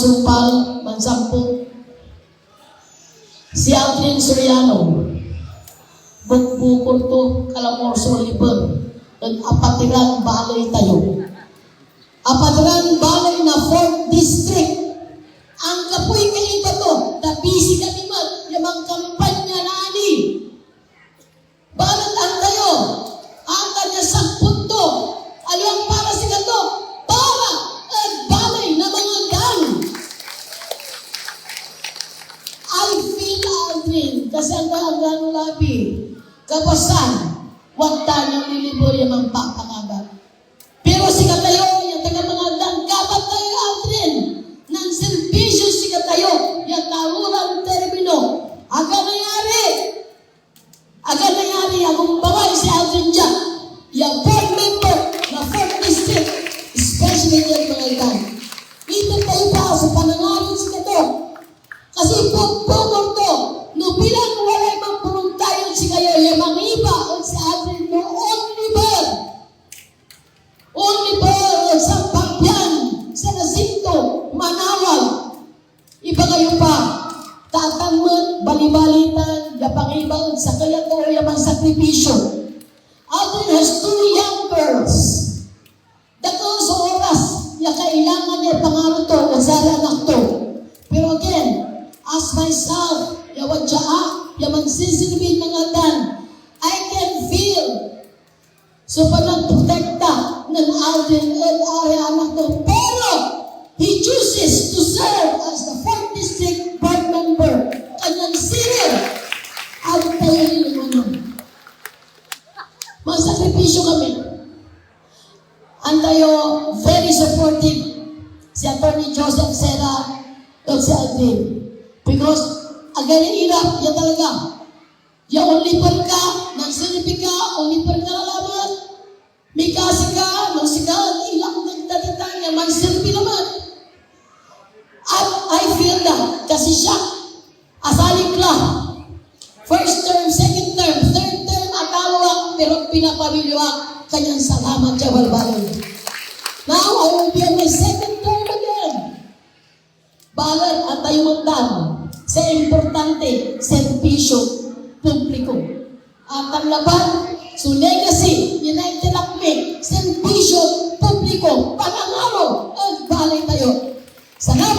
sumpal, mansampo. Si Aldrin Soriano, bukbukor to, Kalamorso Liber, nag-apatiran balay tayo. Apatiran balay na 4th District. Ang kapoy kayo to, na busy kami yamang kampanya na ani. Balat ang tayo, ang kanya sampun to, alyang para si kato, para at balay na mga gang. I feel Aldrin, kasi ang gano'ng labi, kapasan, wag tanyang nilibor yung mga pangabat. Pero si katayo, yung taga mga dangkabat tayo Aldrin, ng servisyo si katayo, yung taruran termino, agad nangyari, akong bawal si Aldrin dyan, yung board member na 4th District, especially yung mga ikan. Ito tayo pa sa panangarin si katayo. Kasi pagpumor to, no bilang walay magpuruntayon si kayo, yung mga iba, o si Aldrin, no only bird, sa Pagbian, sa Nasinto, Manawag, iba kayo pa, tatangon, balibalitan, yapang-ibang, sa kaya to, yung mga sakripisyo. Aldrin has 2 young girls. Dako sa oras, yung kailangan niya pangarap to, o sa anak to. Pero again, as myself, yawan siya, yaman sisilibin mga dan, I can feel. So palang protekta ng Aldrin at anak to. Pero, he chooses to serve as the 4th District Board Member. Kanyang senior. At tayo yung ano. Masakripisyo kami. Ang tayo, very supportive. Si Atty. Joseph Serra at si Aldrin. Because, again, hirap, yan talaga. Yung onlipan ka, nagsilipi ka, onlipan ka na laban. May kasi ka, nung sigahan, ilang nagdaditang, yung magsilpi naman. At I feel that, kasi siya, asalik lang. First term, second term, third term, atawag, pero pinapamilyoak, kanyang salamat siya, balbalon. Now, I will be on my second term again. Balat at tayo magdan sa importante servisyo publiko. At ang laban, so legacy, United Acme, servisyo publiko, panangaro, at balay tayo. Sana